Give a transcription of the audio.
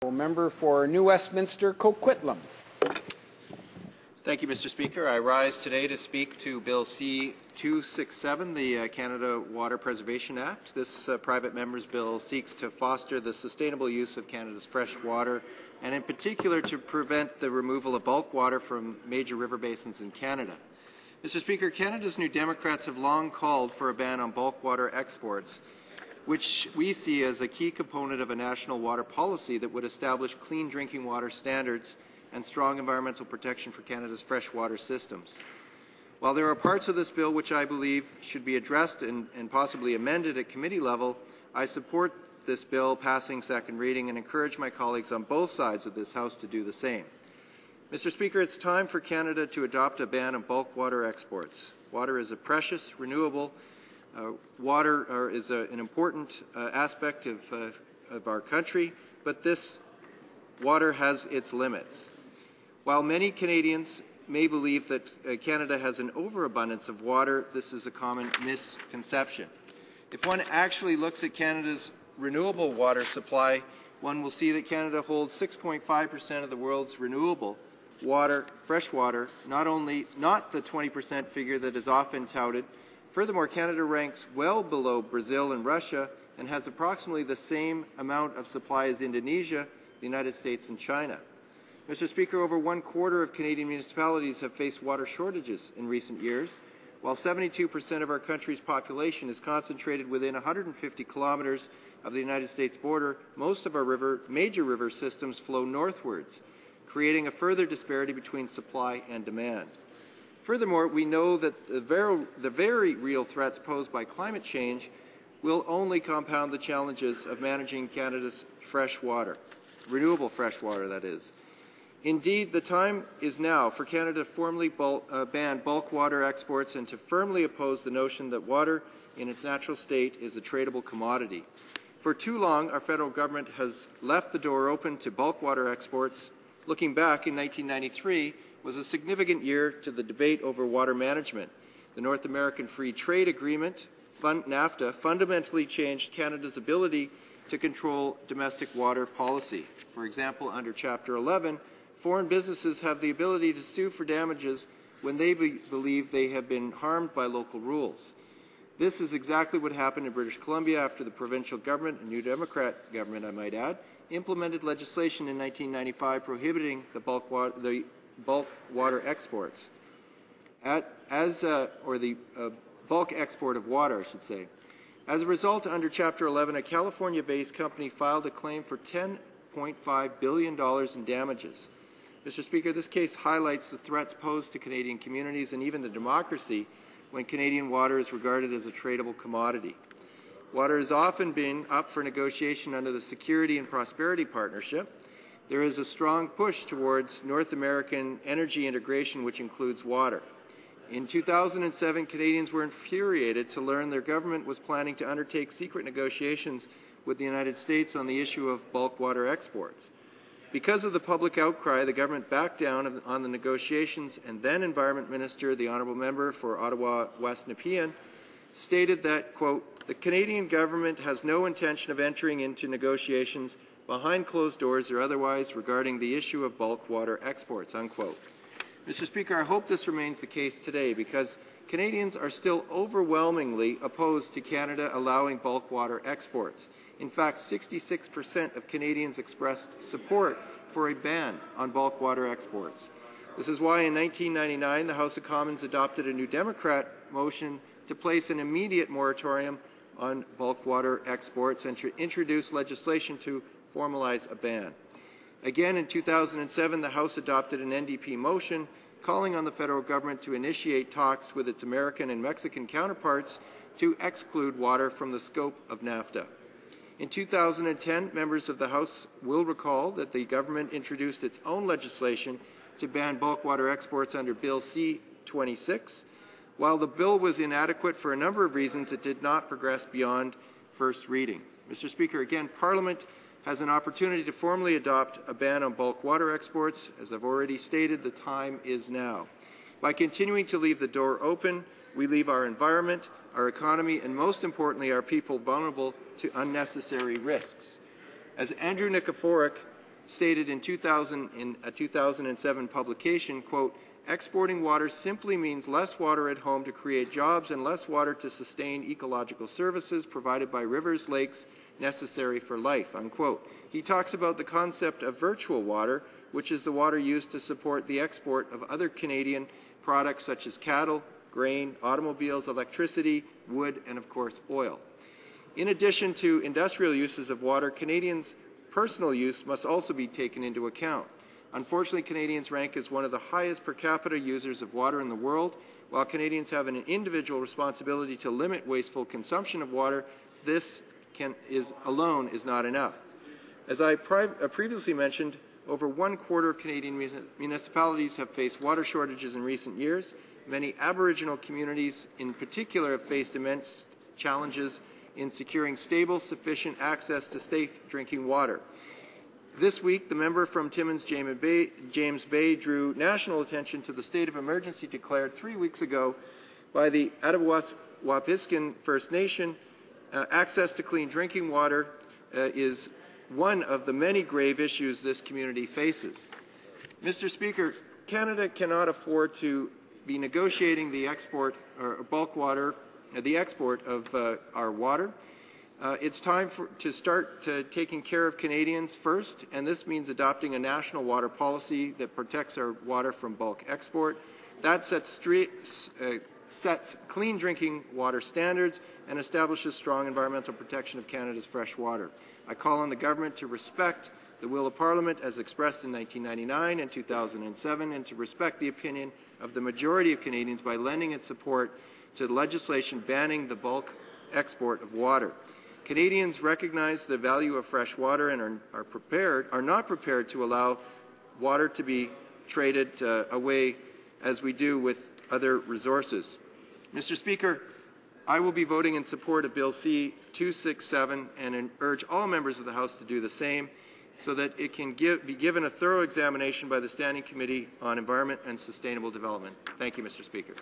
Member for New Westminster, Coquitlam. Thank you, Mr. Speaker. I rise today to speak to Bill C-267, the Canada Water Preservation Act. This private member's bill seeks to foster the sustainable use of Canada's fresh water, and in particular to prevent the removal of bulk water from major river basins in Canada. Mr. Speaker, Canada's New Democrats have long called for a ban on bulk water exports, which we see as a key component of a national water policy that would establish clean drinking water standards and strong environmental protection for Canada's freshwater systems. While there are parts of this bill which I believe should be addressed and possibly amended at committee level, I support this bill passing second reading and encourage my colleagues on both sides of this House to do the same. Mr. Speaker, it's time for Canada to adopt a ban on bulk water exports. Water is a precious, renewable water is an important aspect of our country, but this water has its limits. While many Canadians may believe that Canada has an overabundance of water, this is a common misconception. If one actually looks at Canada's renewable water supply, one will see that Canada holds 6.5% of the world's renewable water, fresh water, not the 20% figure that is often touted. Furthermore, Canada ranks well below Brazil and Russia and has approximately the same amount of supply as Indonesia, the United States, and China. Mr. Speaker, over 1/4 of Canadian municipalities have faced water shortages in recent years, while 72% of our country's population is concentrated within 150 kilometers of the United States border. Most of our major river systems flow northwards, creating a further disparity between supply and demand. Furthermore, we know that the very real threats posed by climate change will only compound the challenges of managing Canada's fresh water, renewable fresh water, that is. Indeed, the time is now for Canada to formally ban bulk water exports and to firmly oppose the notion that water in its natural state is a tradable commodity. For too long, our federal government has left the door open to bulk water exports. Looking back, in 1993, was a significant year to the debate over water management. The North American Free Trade Agreement, NAFTA, fundamentally changed Canada's ability to control domestic water policy. For example, under Chapter 11, foreign businesses have the ability to sue for damages when they believe they have been harmed by local rules. This is exactly what happened in British Columbia after the provincial government, a New Democrat government I might add, implemented legislation in 1995 prohibiting the bulk water exports, the bulk export of water, I should say. As a result, under Chapter 11, a California-based company filed a claim for $10.5 billion in damages. Mr. Speaker, this case highlights the threats posed to Canadian communities and even to democracy when Canadian water is regarded as a tradable commodity. Water has often been up for negotiation under the Security and Prosperity Partnership. There is a strong push towards North American energy integration, which includes water. In 2007, Canadians were infuriated to learn their government was planning to undertake secret negotiations with the United States on the issue of bulk water exports. Because of the public outcry, the government backed down on the negotiations, and then Environment Minister, the Honourable Member for Ottawa West Nepean, stated that, quote, "The Canadian government has no intention of entering into negotiations behind closed doors or otherwise regarding the issue of bulk water exports," unquote. Mr. Speaker, I hope this remains the case today because Canadians are still overwhelmingly opposed to Canada allowing bulk water exports. In fact, 66% of Canadians expressed support for a ban on bulk water exports. This is why in 1999 the House of Commons adopted a New Democrat motion to place an immediate moratorium on bulk water exports and to introduce legislation to formalize a ban. Again, in 2007, the House adopted an NDP motion calling on the federal government to initiate talks with its American and Mexican counterparts to exclude water from the scope of NAFTA. In 2010, members of the House will recall that the government introduced its own legislation to ban bulk water exports under Bill C-26. While the bill was inadequate for a number of reasons, it did not progress beyond first reading. Mr. Speaker, again, Parliament has an opportunity to formally adopt a ban on bulk water exports. As I've already stated, the time is now. By continuing to leave the door open, we leave our environment, our economy, and most importantly, our people vulnerable to unnecessary risks. As Andrew Nikiforuk, stated in a 2007 publication, quote, "Exporting water simply means less water at home to create jobs and less water to sustain ecological services provided by rivers, lakes, necessary for life," unquote. He talks about the concept of virtual water, which is the water used to support the export of other Canadian products such as cattle, grain, automobiles, electricity, wood, and of course oil. In addition to industrial uses of water, Canadians' personal use must also be taken into account. Unfortunately, Canadians rank as one of the highest per capita users of water in the world. While Canadians have an individual responsibility to limit wasteful consumption of water, this alone is not enough. As I previously mentioned, over 1/4 of Canadian municipalities have faced water shortages in recent years. Many Aboriginal communities in particular have faced immense challenges in securing stable, sufficient access to safe drinking water. This week, the member from Timmins, James Bay, drew national attention to the state of emergency declared 3 weeks ago by the Attawapiskan First Nation. Access to clean drinking water is one of the many grave issues this community faces. Mr. Speaker, Canada cannot afford to be negotiating the export or bulk water, the export of our water. It's time to start taking care of Canadians first, and this means adopting a national water policy that protects our water from bulk export. That sets clean drinking water standards and establishes strong environmental protection of Canada's fresh water. I call on the government to respect the will of Parliament as expressed in 1999 and 2007, and to respect the opinion of the majority of Canadians by lending its support to legislation banning the bulk export of water. Canadians recognize the value of fresh water and are not prepared to allow water to be traded away as we do with other resources. Mr. Speaker, I will be voting in support of Bill C-267 and urge all members of the House to do the same so that it can be given a thorough examination by the Standing Committee on Environment and Sustainable Development. Thank you, Mr. Speaker.